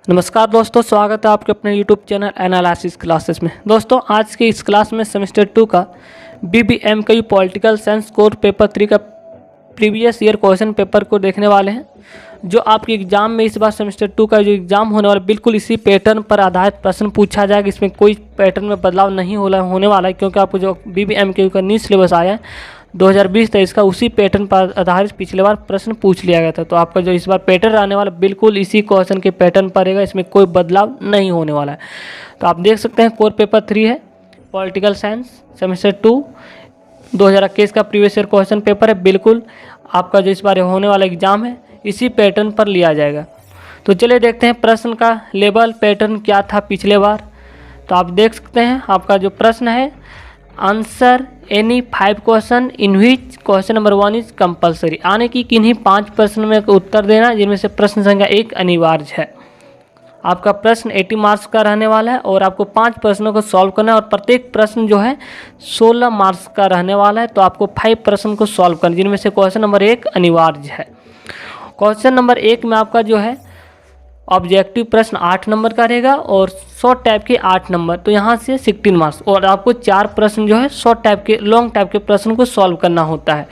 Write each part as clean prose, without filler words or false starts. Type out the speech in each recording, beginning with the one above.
नमस्कार दोस्तों, स्वागत है आपके अपने YouTube चैनल एनालिसिस क्लासेस में। दोस्तों आज के इस क्लास में सेमेस्टर 2 का BBMKU political science core paper 3 का प्रीवियस ईयर क्वेश्चन पेपर को देखने वाले हैं। जो आपके एग्जाम में इस बार सेमेस्टर 2 का जो एग्जाम होने वाला बिल्कुल इसी पैटर्न पर आधारित प्रश्न पूछा जाएगा। इसमें कोई पैटर्न में बदलाव नहीं होने वाला है, क्योंकि आपको जो BBMKU का न्यू सिलेबस आया है 2020 था, इसका उसी पैटर्न पर आधारित पिछले बार प्रश्न पूछ लिया गया था। तो आपका जो इस बार पैटर्न आने वाला बिल्कुल इसी क्वेश्चन के पैटर्न पर रहेगा, इसमें कोई बदलाव नहीं होने वाला है। तो आप देख सकते हैं कोर पेपर 3 है, पॉलिटिकल साइंस सेमेस्टर 2 2021 का प्रीवियस ईयर क्वेश्चन पेपर है। बिल्कुल आपका जो इस बार होने वाला एग्जाम है इसी पैटर्न पर लिया जाएगा। तो चलिए देखते हैं प्रश्न का लेवल पैटर्न क्या था पिछले बार। तो आप देख सकते हैं आपका जो प्रश्न है, answer any 5 question in which question number 1 is compulsory, यानी कि किन्हीं 5 प्रश्न में उत्तर देना जिनमें से प्रश्न संख्या 1 अनिवार्य है। आपका प्रश्न 80 मार्क्स का रहने वाला है और आपको 5 प्रश्नों को सॉल्व करना है और प्रत्येक प्रश्न जो है 16 मार्क्स का रहने वाला है। तो आपको 5 प्रश्न को सॉल्व करना, जिनमें से क्वेश्चन नंबर 1 अनिवार्य है। क्वेश्चन नंबर 1 में आपका जो है ऑब्जेक्टिव प्रश्न 8 नंबर का रहेगा और शॉर्ट टाइप के 8 नंबर, तो यहाँ से 16 मार्क्स। और आपको 4 प्रश्न जो है शॉर्ट टाइप के लॉन्ग टाइप के प्रश्न को सॉल्व करना होता है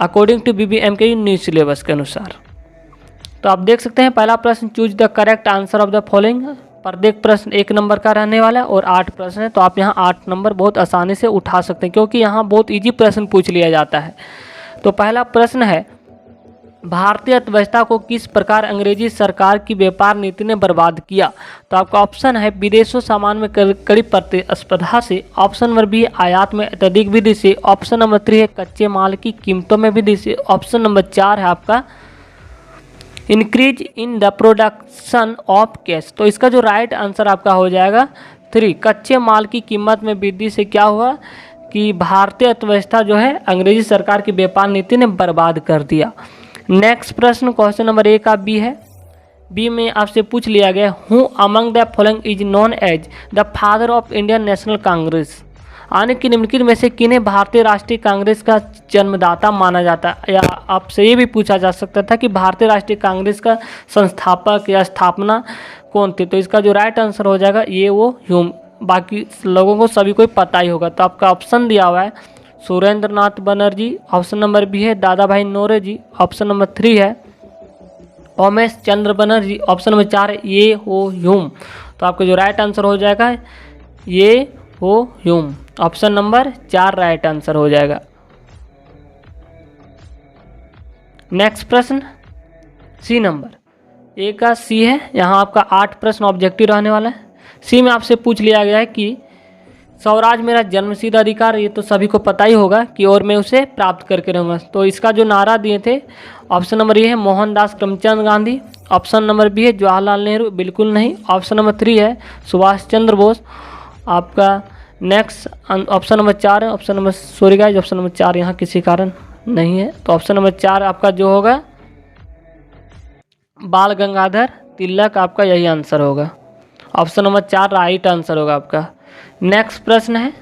according to BBMKU new syllabus के अनुसार। तो आप देख सकते हैं पहला प्रश्न, choose the correct answer of the following. प्रत्येक प्रश्न 1 नंबर का रहने वाला है और 8 प्रश्न है, तो आप यहाँ 8 नंबर बहुत आसानी से उठा सकते हैं, क्योंकि यहाँ बहुत ईजी प्रश्न पूछ लिया जाता है। तो पहला प्रश्न है, भारतीय अर्थव्यवस्था को किस प्रकार अंग्रेजी सरकार की व्यापार नीति ने बर्बाद किया। तो आपका ऑप्शन है विदेशों सामान में कड़ी प्रतिस्पर्धा से, ऑप्शन नंबर बी आयात में अत्यधिक वृद्धि से, ऑप्शन नंबर 3 है कच्चे माल की कीमतों में वृद्धि से, ऑप्शन नंबर 4 है आपका increase in the production of cash. तो इसका जो राइट आंसर आपका हो जाएगा 3, कच्चे माल की कीमत में वृद्धि से क्या हुआ कि भारतीय अर्थव्यवस्था जो है अंग्रेजी सरकार की व्यापार नीति ने बर्बाद कर दिया। नेक्स्ट प्रश्न क्वेश्चन नंबर 1 का बी है। बी में आपसे पूछ लिया गया, who among the following is known as the father of Indian National Congress, यानी कि निम्नलिखित में से किन्हें भारतीय राष्ट्रीय कांग्रेस का जन्मदाता माना जाता है। या आपसे ये भी पूछा जा सकता था कि भारतीय राष्ट्रीय कांग्रेस का संस्थापक या स्थापना कौन थे। तो इसका जो राइट आंसर हो जाएगा ये वो ह्यूम। बाकी लोगों को सभी को पता ही होगा। तो आपका ऑप्शन दिया हुआ है सुरेंद्र नाथ बनर्जी, ऑप्शन नंबर बी है दादा भाई नौरोजी, ऑप्शन नंबर 3 है ओमेश चंद्र बनर्जी, ऑप्शन नंबर 4 है ये हो ह्यूम। तो आपका जो राइट आंसर हो जाएगा ये हो Hume, option number 4 right answer हो जाएगा। नेक्स्ट प्रश्न सी नंबर, ए का सी है, यहाँ आपका 8 प्रश्न ऑब्जेक्टिव रहने वाला है। सी में आपसे पूछ लिया गया है कि स्वराज मेरा जन्मसिद्ध अधिकार, ये तो सभी को पता ही होगा कि और मैं उसे प्राप्त करके रहूँगा। तो इसका जो नारा दिए थे, ऑप्शन नंबर ए है Mohandas Karamchand Gandhi, option number B है जवाहरलाल नेहरू, बिल्कुल नहीं, ऑप्शन नंबर 3 है सुभाष चंद्र बोस। आपका नेक्स्ट ऑप्शन नंबर 4 है, option number sorry guys, option number 4 यहाँ किसी कारण नहीं है। तो ऑप्शन नंबर 4 आपका जो होगा बाल गंगाधर तिलक, आपका यही आंसर होगा। ऑप्शन नंबर 4 राइट आंसर होगा आपका। नेक्स्ट प्रश्न है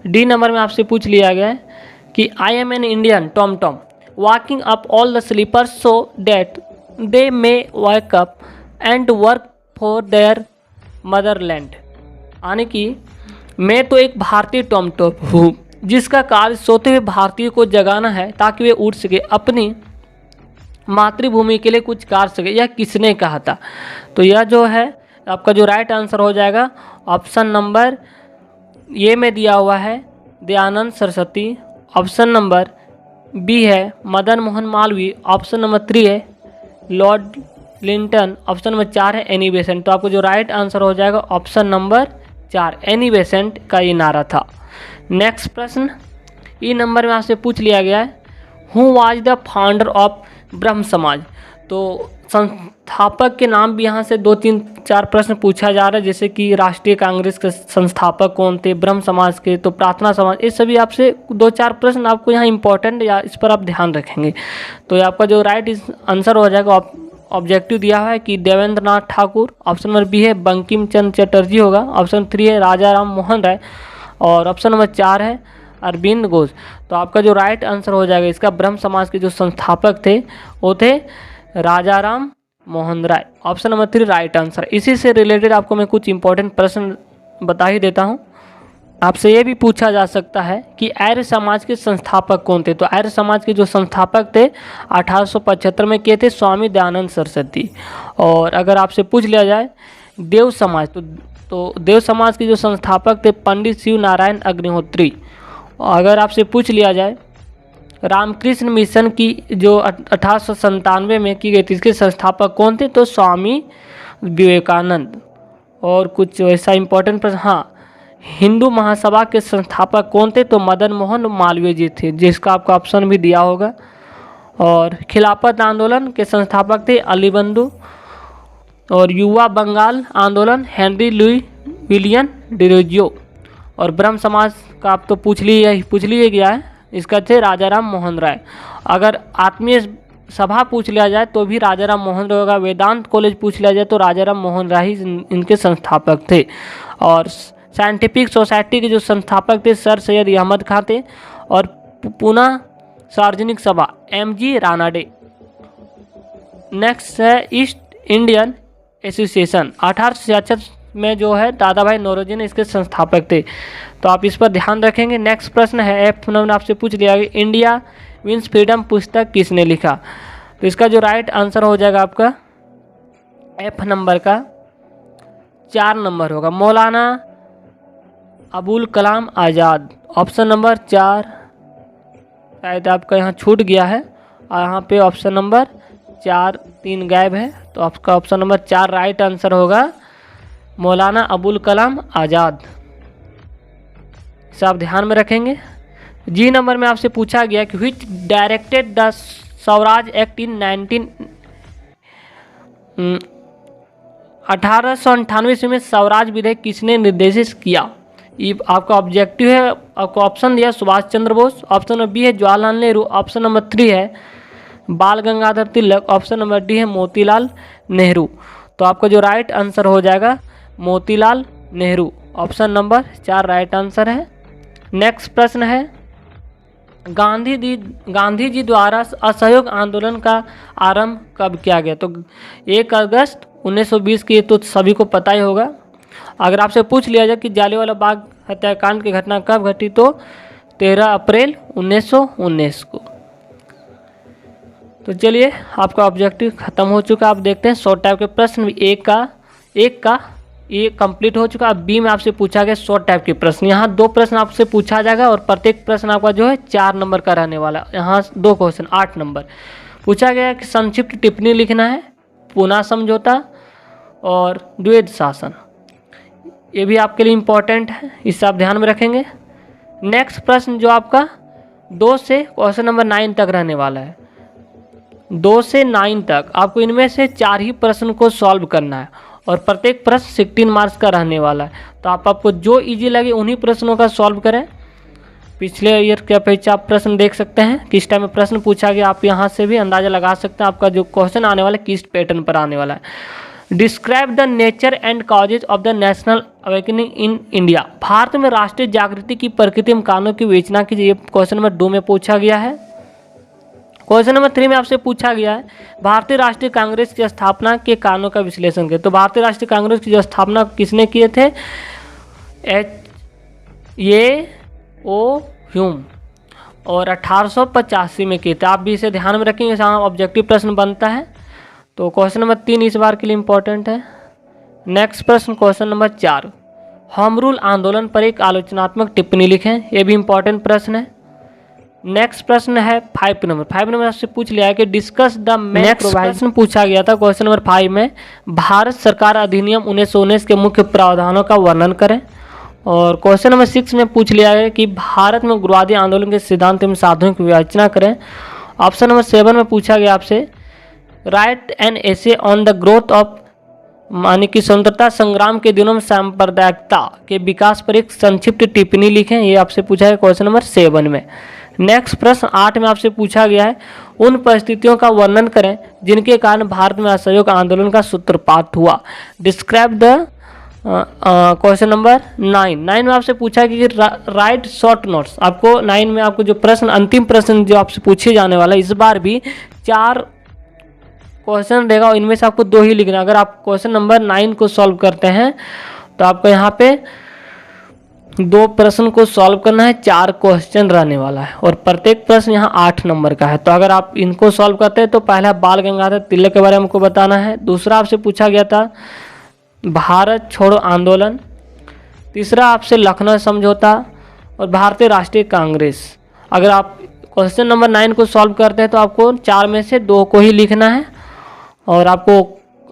डी नंबर में आपसे पूछ लिया गया है कि I am an Indian Tom Tom walking up all the sleepers so that they may walk up and work for their motherland, यानी कि मैं तो एक भारतीय टॉम टॉम हूँ जिसका कार्य सोते हुए भारतीय को जगाना है ताकि वे उठ सके, अपनी मातृभूमि के लिए कुछ कर सके। यह किसने कहा था। तो यह जो है आपका जो राइट आंसर हो जाएगा ऑप्शन नंबर ये में दिया हुआ है Dayanand Saraswati, option number B है मदन मोहन मालवीय, ऑप्शन नंबर 3 है लॉर्ड लिंटन, ऑप्शन नंबर 4 है एनी बेसेंट। तो आपको जो राइट आंसर हो जाएगा ऑप्शन नंबर 4 एनी बेसेंट का ये नारा था। नेक्स्ट प्रश्न ई नंबर में आपसे पूछ लिया गया है who was the founder of ब्रह्म समाज। तो संस्थापक के नाम भी यहाँ से 2-3-4 प्रश्न पूछा जा रहा है, जैसे कि राष्ट्रीय कांग्रेस के संस्थापक कौन थे, ब्रह्म समाज के, तो प्रार्थना समाज, ये सभी आपसे 2-4 प्रश्न आपको यहाँ इंपॉर्टेंट या इस पर आप ध्यान रखेंगे। तो आपका जो राइट आंसर हो जाएगा ऑब्जेक्टिव दिया हुआ है कि Devendra Nath Thakur, option number B है बंकिम चंद्र चटर्जी होगा, ऑप्शन 3 है राजा राम मोहन राय और ऑप्शन नंबर 4 है अरविंद घोष। तो आपका जो राइट आंसर हो जाएगा इसका ब्रह्म समाज के जो संस्थापक थे वो थे Raja Ram Mohan Roy. Option number 3 right answer. इसी से रिलेटेड आपको मैं कुछ इंपॉर्टेंट प्रश्न बता ही देता हूँ। आपसे ये भी पूछा जा सकता है कि आर्य समाज के संस्थापक कौन थे। तो आर्य समाज के जो संस्थापक थे 1875 में किए थे स्वामी दयानंद सरस्वती। और अगर आपसे पूछ लिया जाए देव समाज, तो देव समाज के जो संस्थापक थे पंडित शिव नारायण अग्निहोत्री। और अगर आपसे पूछ लिया जाए रामकृष्ण मिशन की जो 1897 में की गई थी, इसके संस्थापक कौन थे, तो स्वामी विवेकानंद। और कुछ ऐसा इंपॉर्टेंट प्रश्न, हाँ, हिंदू महासभा के संस्थापक कौन थे, तो मदन मोहन मालवीय जी थे, जिसका आपको ऑप्शन भी दिया होगा। और खिलाफत आंदोलन के संस्थापक थे अली बंधु। और युवा बंगाल आंदोलन हेनरी लुई विलियम डिरोजियो। और ब्रह्म समाज का आप तो पूछ लिए गया है, इसका थे राजाराम मोहन राय। अगर आत्मीय सभा पूछ लिया जाए तो भी राजाराम मोहन राय होगा। वेदांत कॉलेज पूछ लिया जाए तो राजाराम मोहन राय ही इनके संस्थापक थे। और साइंटिफिक सोसाइटी के जो संस्थापक थे सर सैयद अहमद खां थे। और पुणे सार्वजनिक सभा MG रानाडे। नेक्स्ट है ईस्ट इंडियन एसोसिएशन 1866 में जो है दादा भाई नौरोजी ने इसके संस्थापक थे। तो आप इस पर ध्यान रखेंगे। नेक्स्ट प्रश्न है F नंबर आपसे पूछ लिया गया इंडिया विंस फ्रीडम पुस्तक किसने लिखा। तो इसका जो राइट आंसर हो जाएगा आपका F नंबर का 4 नंबर होगा, मौलाना अबुल कलाम आज़ाद। ऑप्शन नंबर 4 शायद आपका यहाँ छूट गया है और यहाँ पे ऑप्शन नंबर 4 3 गायब है। तो आपका ऑप्शन नंबर 4 राइट आंसर होगा, मौलाना अबुल कलाम आज़ाद। इसे आप ध्यान में रखेंगे। जी नंबर में आपसे पूछा गया कि which directed the Swaraj act in 1898 में स्वराज विधेयक किसने निर्देशित किया। ये आपका ऑब्जेक्टिव है। आपको ऑप्शन दिया Subhash Chandra Bose, option number B है जवाहरलाल नेहरू, ऑप्शन नंबर 3 है बाल Gangadhar Tilak, option number D है मोतीलाल नेहरू। तो आपका जो राइट आंसर हो जाएगा Motilal Nehru. Option number 4 right answer है। नेक्स्ट प्रश्न है गांधी जी द्वारा असहयोग आंदोलन का आरंभ कब किया गया। तो 1 अगस्त 1920 की, तो सभी को पता ही होगा। अगर आपसे पूछ लिया जाए कि जालियांवाला बाग हत्याकांड की घटना कब घटी, तो 13 अप्रैल 1919 को। तो चलिए आपका ऑब्जेक्टिव खत्म हो चुका। आप देखते हैं शॉर्ट टाइप के प्रश्न भी एक का ये कंप्लीट हो चुका। अब बी में आपसे पूछा गया शॉर्ट टाइप के प्रश्न। यहाँ 2 प्रश्न आपसे पूछा जाएगा और प्रत्येक प्रश्न आपका जो है 4 नंबर का रहने वाला। यहाँ 2 क्वेश्चन 8 नंबर पूछा गया कि संक्षिप्त टिप्पणी लिखना है, पुनः समझौता और द्वैध शासन। ये भी आपके लिए इम्पोर्टेंट है, इससे आप ध्यान में रखेंगे। नेक्स्ट प्रश्न जो आपका 2 से क्वेश्चन नंबर 9 तक रहने वाला है। 2 से 9 तक आपको इनमें से 4 ही प्रश्न को सॉल्व करना है और प्रत्येक प्रश्न 16 मार्क्स का रहने वाला है। तो आपको जो इजी लगे उन्हीं प्रश्नों का सॉल्व करें। पिछले ईयर के अपेक्षा आप प्रश्न देख सकते हैं किस टाइम में प्रश्न पूछा गया। आप यहाँ से भी अंदाजा लगा सकते हैं आपका जो क्वेश्चन आने वाला है किस पैटर्न पर आने वाला है। Describe the nature and causes of the national awakening in India. Bharat में राष्ट्रीय जागृति की प्रकृति एवं कानों की विवेचना कीजिए। क्वेश्चन नंबर 2 में पूछा गया है। क्वेश्चन नंबर 3 में आपसे पूछा गया है भारतीय राष्ट्रीय कांग्रेस की स्थापना के कारणों का विश्लेषण करें। तो भारतीय राष्ट्रीय कांग्रेस की जो स्थापना किसने किए थे, H.A.O. ह्यूम, और 1885 में किए थे। आप भी इसे ध्यान में रखेंगे, यहाँ ऑब्जेक्टिव प्रश्न बनता है। तो क्वेश्चन नंबर 3 इस बार के लिए इम्पोर्टेंट है। नेक्स्ट प्रश्न क्वेश्चन नंबर 4, होम रूल आंदोलन पर एक आलोचनात्मक टिप्पणी लिखें। यह भी इम्पोर्टेंट प्रश्न है। नेक्स्ट प्रश्न है 5 नंबर आपसे पूछ लिया है कि डिस्कस द नेक्स्ट प्रश्न पूछा गया था क्वेश्चन नंबर 5 में भारत सरकार अधिनियम 1919 के मुख्य प्रावधानों का वर्णन करें। और क्वेश्चन नंबर 6 में पूछ लिया है कि भारत में उग्रवादी आंदोलन के सिद्धांत एवं साधनों की विवेचना करें। ऑप्शन नंबर 7 में पूछा गया आपसे right an essay on the growth of, मानी कि स्वतंत्रता संग्राम के दिनों में सांप्रदायिकता के विकास पर एक संक्षिप्त टिप्पणी लिखें। ये आपसे पूछा है क्वेश्चन नंबर 7 में। नेक्स्ट प्रश्न 8 में आपसे पूछा गया है उन परिस्थितियों का वर्णन करें जिनके कारण भारत में असहयोग आंदोलन का सूत्रपात हुआ। डिस्क्राइब द क्वेश्चन नंबर 9 में आपसे पूछा कि राइट शॉर्ट नोट्स। आपको 9 में आपको जो प्रश्न अंतिम प्रश्न जो आपसे पूछे जाने वाला है, इस बार भी 4 क्वेश्चन रहेगा और इनमें से आपको 2 ही लिखना। अगर आप क्वेश्चन नंबर 9 को सॉल्व करते हैं तो आपको यहाँ पे 2 प्रश्न को सॉल्व करना है, 4 क्वेश्चन रहने वाला है और प्रत्येक प्रश्न यहाँ 8 नंबर का है। तो अगर आप इनको सॉल्व करते हैं तो पहला बाल गंगाधर तिलक के बारे में हमको बताना है। दूसरा आपसे पूछा गया था भारत छोड़ो आंदोलन। तीसरा आपसे लखनऊ समझौता और भारतीय राष्ट्रीय कांग्रेस। अगर आप क्वेश्चन नंबर 9 को सॉल्व करते हैं तो आपको 4 में से 2 को ही लिखना है और आपको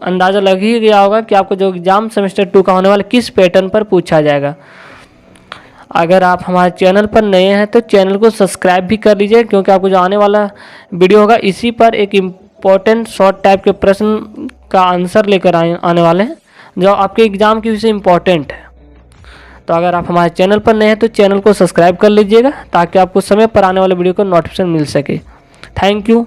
अंदाज़ा लग ही गया होगा कि आपको जो एग्ज़ाम सेमेस्टर 2 का होने वाला किस पैटर्न पर पूछा जाएगा। अगर आप हमारे चैनल पर नए हैं तो चैनल को सब्सक्राइब भी कर लीजिए, क्योंकि आपको जो आने वाला वीडियो होगा इसी पर एक इम्पोर्टेंट शॉर्ट टाइप के प्रश्न का आंसर लेकर आने वाले हैं जो आपके एग्ज़ाम की वजह से इम्पोर्टेंट है। तो अगर आप हमारे चैनल पर नए हैं तो चैनल को सब्सक्राइब कर लीजिएगा ताकि आपको समय पर आने वाले वीडियो का नोटिफिकेशन मिल सके। Thank you.